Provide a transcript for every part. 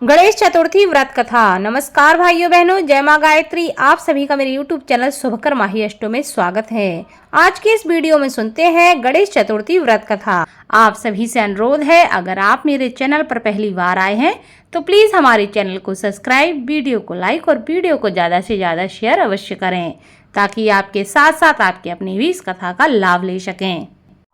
गणेश चतुर्थी व्रत कथा। नमस्कार भाइयों बहनों, जय माँ गायत्री। आप सभी का मेरे YouTube चैनल शुभकर माही अष्टो में स्वागत है। आज के इस वीडियो में सुनते हैं गणेश चतुर्थी व्रत कथा। आप सभी से अनुरोध है, अगर आप मेरे चैनल पर पहली बार आए हैं तो प्लीज हमारे चैनल को सब्सक्राइब, वीडियो को लाइक और वीडियो को ज्यादा से ज्यादा शेयर अवश्य करें, ताकि आपके साथ साथ आपके अपने भी इस कथा का लाभ ले सकें।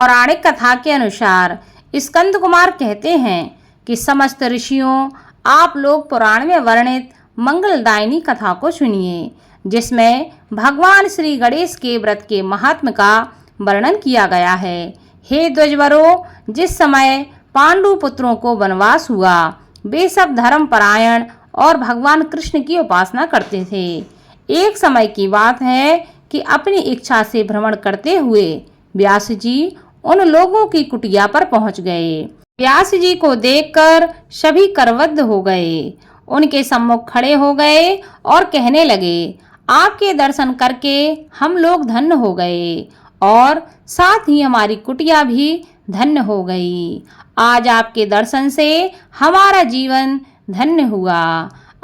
पौराणिक कथा के अनुसार स्कंद कुमार कहते हैं कि समस्त ऋषियों, आप लोग पुराण में वर्णित मंगलदायिनी कथा को सुनिए, जिसमें भगवान श्री गणेश के व्रत के महात्म का वर्णन किया गया है। हे द्विजवरों, जिस समय पांडु पुत्रों को वनवास हुआ, वे सब धर्म परायण और भगवान कृष्ण की उपासना करते थे। एक समय की बात है कि अपनी इच्छा से भ्रमण करते हुए व्यास जी उन लोगों की कुटिया पर पहुंच गए। व्यास जी को देखकर सभी करवद्ध हो गए, उनके सम्मुख खड़े हो गए और कहने लगे, आपके दर्शन करके हम लोग धन्य हो गए और साथ ही हमारी कुटिया भी धन्य हो गई। आज आपके दर्शन से हमारा जीवन धन्य हुआ।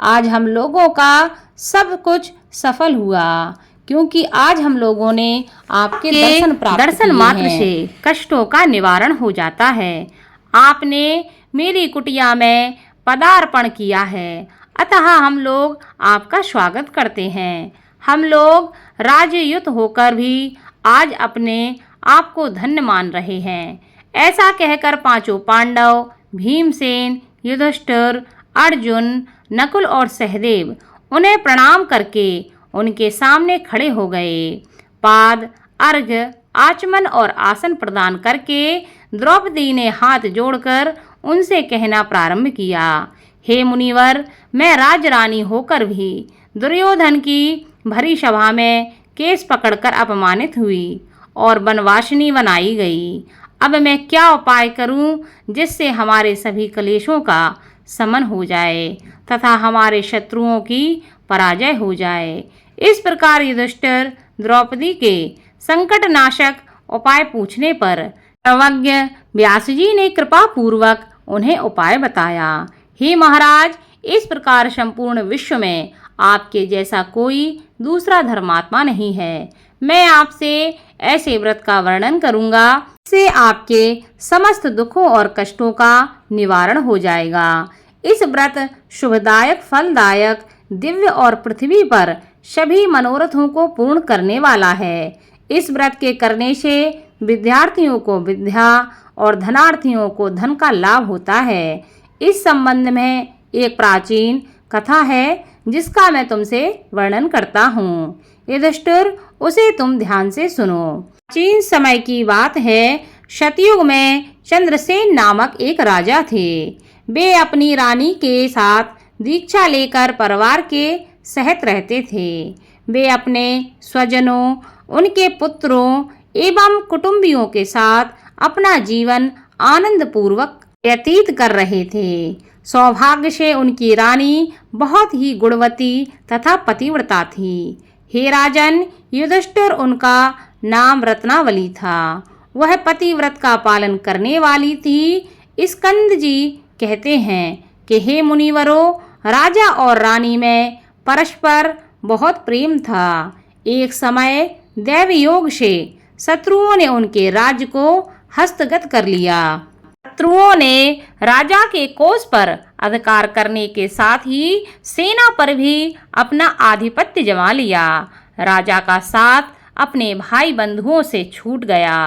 आज हम लोगों का सब कुछ सफल हुआ, क्योंकि आज हम लोगों ने आपके दर्शन प्राप्त किए हैं। दर्शन मात्र से कष्टों का निवारण हो जाता है। आपने मेरी कुटिया में पदार्पण किया है, अतः हम लोग आपका स्वागत करते हैं। हम लोग राजयुत होकर भी आज अपने आप को धन्य मान रहे हैं। ऐसा कहकर पांचों पांडव, भीमसेन, युधिष्ठिर, अर्जुन, नकुल और सहदेव उन्हें प्रणाम करके उनके सामने खड़े हो गए। पाद, अर्घ्य, आचमन और आसन प्रदान करके द्रौपदी ने हाथ जोड़कर उनसे कहना प्रारंभ किया, हे मुनिवर, मैं राजरानी होकर भी दुर्योधन की भरी सभा में केस पकड़कर अपमानित हुई और वनवासिनी बनाई गई। अब मैं क्या उपाय करूं जिससे हमारे सभी क्लेशों का शमन हो जाए तथा हमारे शत्रुओं की पराजय हो जाए। इस प्रकार युधिष्ठिर द्रौपदी के संकटनाशक उपाय पूछने पर सर्वज्ञ व्यास जी ने कृपा पूर्वक उन्हें उपाय बताया। हे महाराज, इस प्रकार संपूर्ण विश्व में आपके जैसा कोई दूसरा धर्मात्मा नहीं है। मैं आपसे ऐसे व्रत का वर्णन करूंगा, इससे आपके समस्त दुखों और कष्टों का निवारण हो जाएगा। इस व्रत शुभदायक, फलदायक, दिव्य और पृथ्वी पर सभी मनोरथों को पूर्ण करने वाला है। इस व्रत के करने से विद्यार्थियों को विद्या और धनार्थियों को धन का लाभ होता है। इस संबंध में एक प्राचीन कथा है, जिसका मैं तुमसे वर्णन करता हूँ। युधिष्ठिर, उसे तुम ध्यान से सुनो। प्राचीन समय की बात है। सतयुग में चंद्रसेन नामक एक राजा थे। वे अपनी रानी के साथ दीक्षा लेकर परिवार के सहित रहते थे। वे अपने स्वजनों, उनके पुत्रों एवं कुटुंबियों के साथ अपना जीवन आनंद पूर्वक व्यतीत कर रहे थे। सौभाग्य से उनकी रानी बहुत ही गुणवती तथा पतिव्रता थी। हे राजन, युधिष्ठिर उनका नाम रत्नावली था। वह पतिव्रत का पालन करने वाली थी। स्कंद जी कहते हैं कि हे मुनिवरों, राजा और रानी में परस्पर बहुत प्रेम था। एक समय दैव योग से शत्रुओं ने उनके राज्य को हस्तगत कर लिया। शत्रुओं ने राजा के कोष पर अधिकार करने के साथ ही सेना पर भी अपना आधिपत्य जमा लिया। राजा का साथ अपने भाई बंधुओं से छूट गया।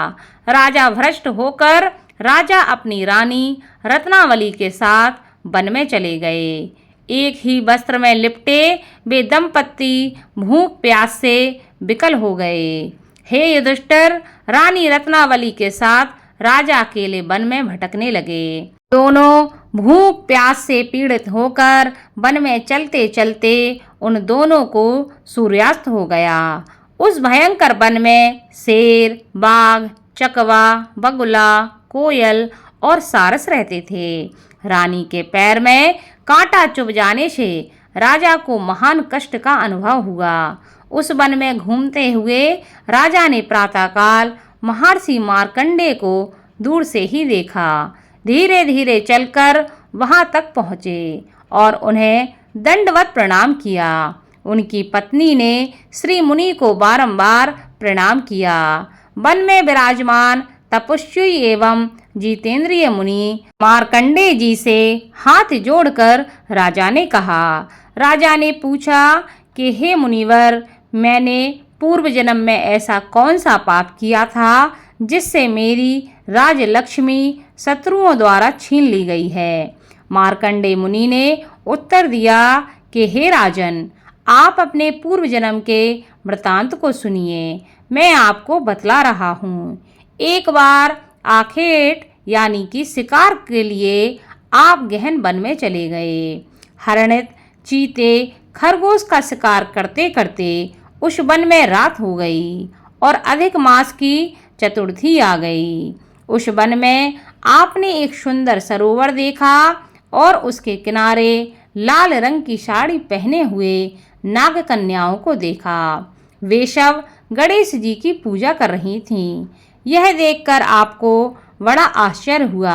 राजा भ्रष्ट होकर राजा अपनी रानी रत्नावली के साथ वन में चले गए। एक ही वस्त्र में लिपटे वे दंपत्ति भूख प्यास से विकल हो गए। हे युधिष्ठिर, रानी रत्नावली के साथ राजा अकेले वन में भटकने लगे। दोनों भूख प्यास से पीड़ित होकर वन में चलते चलते उन दोनों को सूर्यास्त हो गया। उस भयंकर वन में शेर, बाघ, चकवा, बगुला, कोयल और सारस रहते थे। रानी के पैर में कांटा चुभ जाने से राजा को महान कष्ट का अनुभव हुआ। उस वन में घूमते हुए राजा ने प्रातःकाल महर्षि मार्कंडेय को दूर से ही देखा। धीरे धीरे चलकर वहां तक पहुँचे और उन्हें दंडवत प्रणाम किया। उनकी पत्नी ने श्री मुनि को बारंबार प्रणाम किया। वन में विराजमान तपस्वी एवं जितेंद्रिय मुनि मार्कंडेय जी से हाथ जोड़कर राजा ने कहा। राजा ने पूछा कि हे मुनिवर, मैंने पूर्व जन्म में ऐसा कौन सा पाप किया था जिससे मेरी राजलक्ष्मी शत्रुओं द्वारा छीन ली गई है। मार्कंडेय मुनि ने उत्तर दिया कि हे राजन, आप अपने पूर्व जन्म के वृतांत को सुनिए। मैं आपको बतला रहा हूँ। एक बार आखेट यानी कि शिकार के लिए आप गहन वन में चले गए। हरिण, चीते, खरगोश का शिकार करते करते उस वन में रात हो गई और अधिक मास की चतुर्थी आ गई। उस वन में आपने एक सुंदर सरोवर देखा और उसके किनारे लाल रंग की साड़ी पहने हुए नाग कन्याओं को देखा। वे सब गणेश जी की पूजा कर रही थीं। यह देखकर आपको बड़ा आश्चर्य हुआ।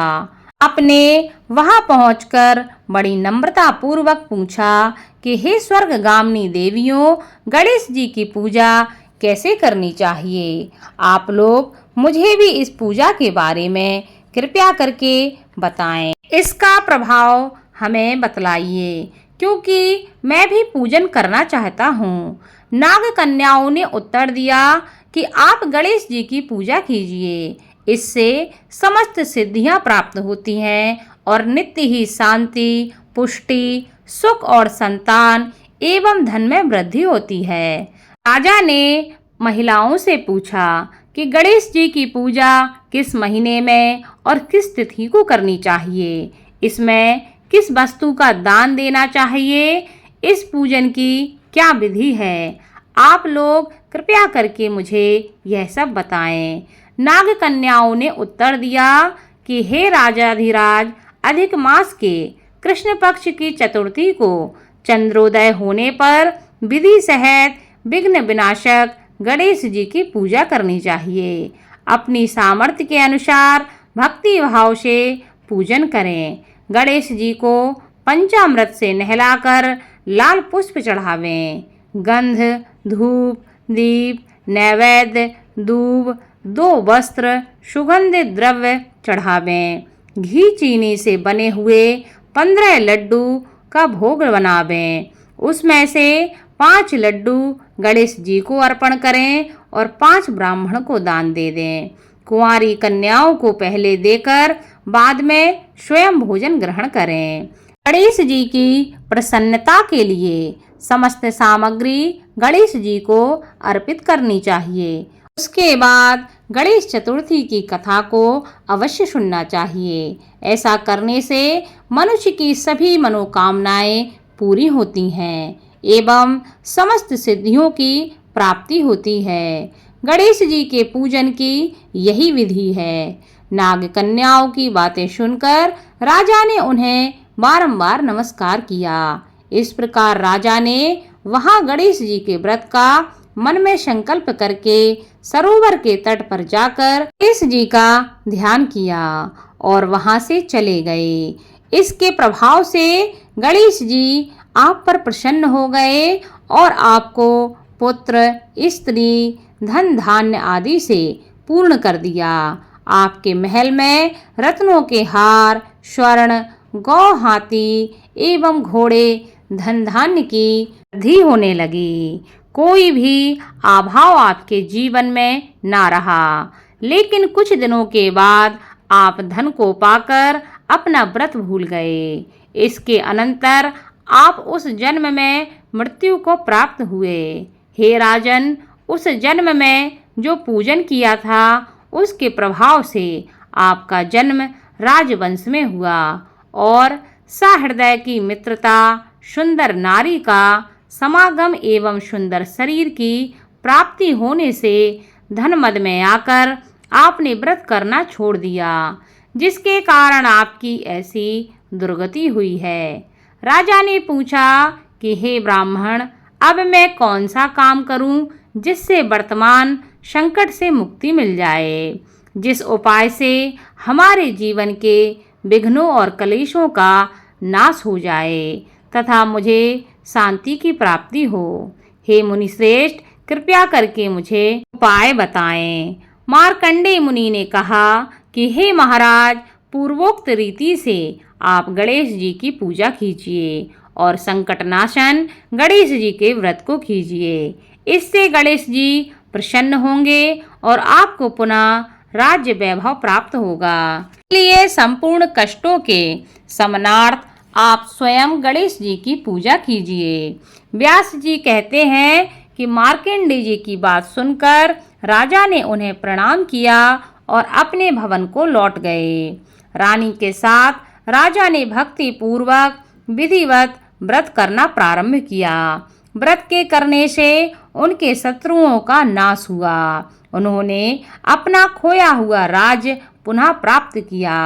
आपने वहां पहुंचकर बड़ी नम्रता पूर्वक पूछा कि हे स्वर्गगामिनी देवियों, गणेश जी की पूजा कैसे करनी चाहिए? आप लोग मुझे भी इस पूजा के बारे में कृपया करके बताएं। इसका प्रभाव हमें बतलाइए, क्योंकि मैं भी पूजन करना चाहता हूँ। नाग कन्याओं ने उत्तर दिया कि आप गणेश जी की पूजा कीजिए। इससे समस्त सिद्धियां प्राप्त होती हैं और नित्य ही शांति, पुष्टि, सुख और संतान एवं धन में वृद्धि होती है। राजा ने महिलाओं से पूछा कि गणेश जी की पूजा किस महीने में और किस तिथि को करनी चाहिए? इसमें किस वस्तु का दान देना चाहिए? इस पूजन की क्या विधि है? आप लोग कृपया करके मुझे यह सब बताएं। नाग कन्याओं ने उत्तर दिया कि हे राजाधिराज, अधिक मास के कृष्ण पक्ष की चतुर्थी को चंद्रोदय होने पर विधि सहित विघ्न विनाशक गणेश जी की पूजा करनी चाहिए। अपनी सामर्थ्य के अनुसार भक्ति भाव से पूजन करें। गणेश जी को पंचामृत से नहलाकर लाल पुष्प चढ़ावें। गंध, धूप, दीप, नैवेद्य, दूब, 2 वस्त्र, सुगंधित द्रव्य चढ़ावें। घी चीनी से बने हुए 15 लड्डू का भोग बनावें। उसमें से 5 लड्डू गणेश जी को अर्पण करें और 5 ब्राह्मण को दान दे दें। कुंवारी कन्याओं को पहले देकर बाद में स्वयं भोजन ग्रहण करें। गणेश जी की प्रसन्नता के लिए समस्त सामग्री गणेश जी को अर्पित करनी चाहिए। उसके बाद गणेश चतुर्थी की कथा को अवश्य सुनना चाहिए। ऐसा करने से मनुष्य की सभी मनोकामनाएं पूरी होती हैं एवं समस्त सिद्धियों की प्राप्ति होती है। गणेश जी के पूजन की यही विधि है। नाग कन्याओं की बातें सुनकर राजा ने उन्हें बारंबार नमस्कार किया। इस प्रकार राजा ने वहां गणेश जी के व्रत का मन में संकल्प करके सरोवर के तट पर जाकर गणेश जी का ध्यान किया और वहां से चले गए। इसके प्रभाव से गणेश जी आप पर प्रसन्न हो गए और आपको पुत्र, स्त्री, धन धान्य आदि से पूर्ण कर दिया। आपके महल में रत्नों के हार, स्वर्ण, गौ, हाथी एवं घोड़े, धन धान्य की वृद्धि होने लगी। कोई भी अभाव आपके जीवन में ना रहा। लेकिन कुछ दिनों के बाद आप धन को पाकर अपना व्रत भूल गए। इसके अनंतर आप उस जन्म में मृत्यु को प्राप्त हुए। हे राजन, उस जन्म में जो पूजन किया था उसके प्रभाव से आपका जन्म राजवंश में हुआ और सहृदय की मित्रता, सुंदर नारी का समागम एवं सुंदर शरीर की प्राप्ति होने से धन मद में आकर आपने व्रत करना छोड़ दिया, जिसके कारण आपकी ऐसी दुर्गति हुई है। राजा ने पूछा कि हे ब्राह्मण, अब मैं कौन सा काम करूं जिससे वर्तमान संकट से मुक्ति मिल जाए, जिस उपाय से हमारे जीवन के विघ्नों और कलेशों का नाश हो जाए तथा मुझे शांति की प्राप्ति हो। हे मुनि श्रेष्ठ, कृपया करके मुझे उपाय बताएं। मार्कंडेय मुनि ने कहा कि हे महाराज, पूर्वोक्त रीति से आप गणेश जी की पूजा कीजिए और संकटनाशन गणेश जी के व्रत को कीजिए। इससे गणेश जी प्रसन्न होंगे और आपको पुनः राज्य वैभव प्राप्त होगा। इसलिए संपूर्ण कष्टों के शमनार्थ आप स्वयं गणेश जी की पूजा कीजिए। व्यास जी कहते हैं कि मार्कंडेय जी की बात सुनकर राजा ने उन्हें प्रणाम किया और अपने भवन को लौट गए। रानी के साथ राजा ने भक्ति पूर्वक विधिवत व्रत करना प्रारंभ किया। व्रत के करने से उनके शत्रुओं का नाश हुआ। उन्होंने अपना खोया हुआ राज्य पुनः प्राप्त किया।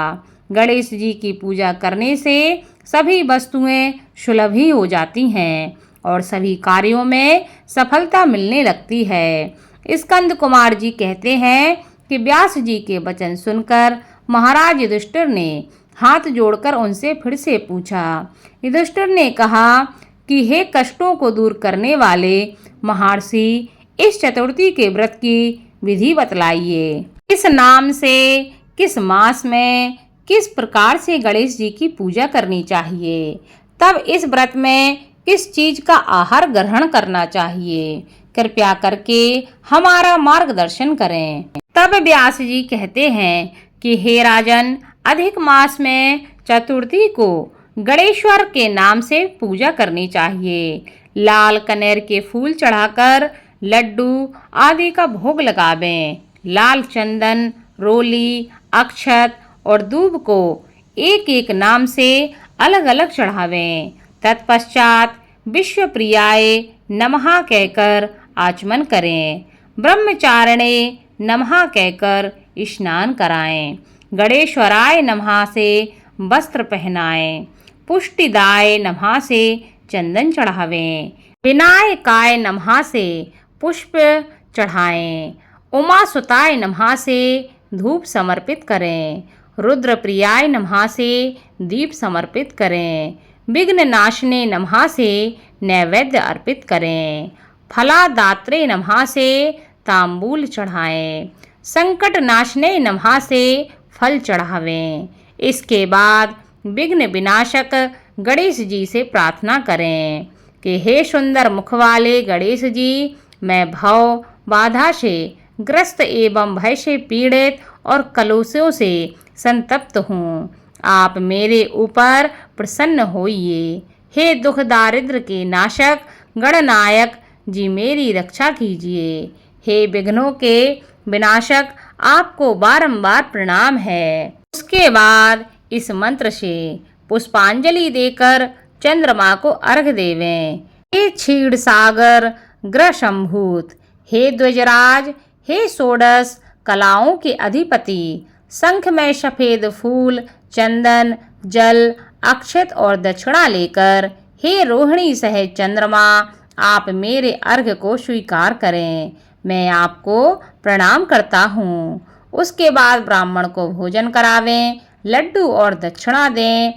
गणेश जी की पूजा करने से सभी वस्तुएं सुलभ ही हो जाती हैं और सभी कार्यों में सफलता मिलने लगती है। स्कंद कुमार जी कहते हैं कि व्यास जी के वचन सुनकर महाराज युधिष्ठिर ने हाथ जोड़कर उनसे फिर से पूछा। युधिष्ठिर ने कहा कि हे कष्टों को दूर करने वाले महर्षि, इस चतुर्थी के व्रत की विधि बतलाइए। किस नाम से, किस मास में, किस प्रकार से गणेश जी की पूजा करनी चाहिए, तब इस व्रत में किस चीज का आहार ग्रहण करना चाहिए, कृपया करके हमारा मार्गदर्शन करें। तब व्यास जी कहते हैं कि हे राजन, अधिक मास में चतुर्थी को गणेश्वर के नाम से पूजा करनी चाहिए। लाल कनेर के फूल चढ़ाकर लड्डू आदि का भोग लगावें। लाल चंदन, रोली, अक्षत और दूब को एक एक नाम से अलग अलग चढ़ावें। तत्पश्चात विश्व प्रियाय नमः कहकर आचमन करें। ब्रह्मचारिणे नमः कहकर स्नान कराएं। गणेश्वराय नमः से वस्त्र पहनाएं। पुष्टिदाय नमः से चंदन चढ़ावें। विनायकाय नमः से पुष्प चढ़ाएं। उमासुताय नमः से धूप समर्पित करें। रुद्रप्रियाय नमः से दीप समर्पित करें। विघ्न नाशने नमः से नैवेद्य अर्पित करें। फलादात्रे नमः से तांबूल चढ़ाएं। संकट नाशने नमः से फल चढ़ावें। इसके बाद विघ्न विनाशक गणेश जी से प्रार्थना करें कि हे सुंदर मुख वाले गणेश जी, मैं भव बाधा से ग्रस्त एवं भय से पीड़ित और कलुषों से संतप्त हूँ। आप मेरे ऊपर प्रसन्न होइए। हे दुख दारिद्र के नाशक गणनायक जी, मेरी रक्षा कीजिए। हे विघ्नों के विनाशक, आपको बारंबार प्रणाम है। उसके बाद इस मंत्र से पुष्पांजलि देकर चंद्रमा को अर्घ्य देवें। हे क्षीर सागर ग्रह संभूत, हे ध्वजराज, हे षोडश कलाओं के अधिपति, शंख में सफेद फूल, चंदन, जल, अक्षत और दक्षिणा लेकर हे रोहिणी सहित चंद्रमा, आप मेरे अर्घ्य को स्वीकार करें। मैं आपको प्रणाम करता हूँ। उसके बाद ब्राह्मण को भोजन करावें, लड्डू और दक्षिणा दें।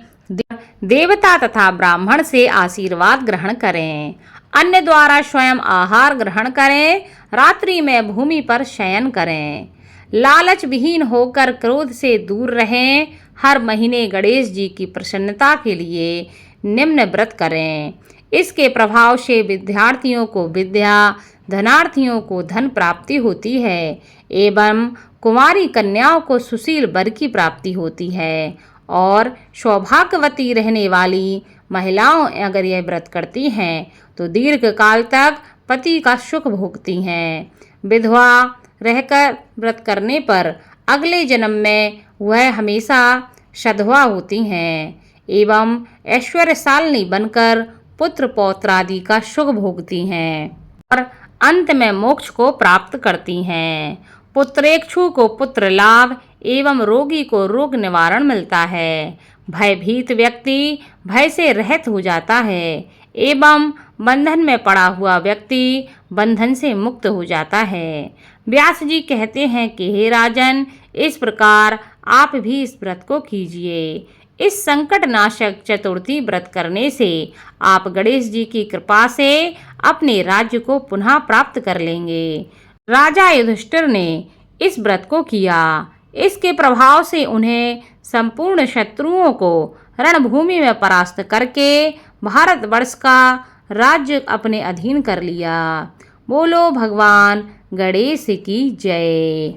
देवता तथा ब्राह्मण से आशीर्वाद ग्रहण करें। अन्य द्वारा स्वयं आहार ग्रहण करें। रात्रि में भूमि पर शयन करें। लालच विहीन होकर क्रोध से दूर रहें। हर महीने गणेश जी की प्रसन्नता के लिए निम्न व्रत करें। इसके प्रभाव से विद्यार्थियों को विद्या, धनार्थियों को धन प्राप्ति होती है एवं कुमारी कन्याओं को सुशील वर की प्राप्ति होती है और सौभाग्यवती रहने वाली महिलाओं अगर यह व्रत करती हैं तो दीर्घ काल तक पति का सुख भोगती हैं। विधवा रहकर व्रत करने पर अगले जन्म में वह हमेशा सधवा होती हैं एवं ऐश्वर्यशालिनी बनकर पुत्र पौत्र आदि का सुख भोगती हैं और अंत में मोक्ष को प्राप्त करती हैं। पुत्रेक्षु को पुत्र लाभ एवं रोगी को रोग निवारण मिलता है। भयभीत व्यक्ति भय से रहित हो जाता है एवं बंधन में पड़ा हुआ व्यक्ति बंधन से मुक्त हो जाता है। व्यास जी कहते हैं कि हे राजन, इस प्रकार आप भी इस व्रत को कीजिए। इस संकटनाशक चतुर्थी व्रत करने से आप गणेश जी की कृपा से अपने राज्य को पुनः प्राप्त कर लेंगे। राजा युधिष्ठिर ने इस व्रत को किया। इसके प्रभाव से उन्हें संपूर्ण शत्रुओं को रणभूमि में परास्त करके भारतवर्ष का राज्य अपने अधीन कर लिया। बोलो भगवान गणेश की जय।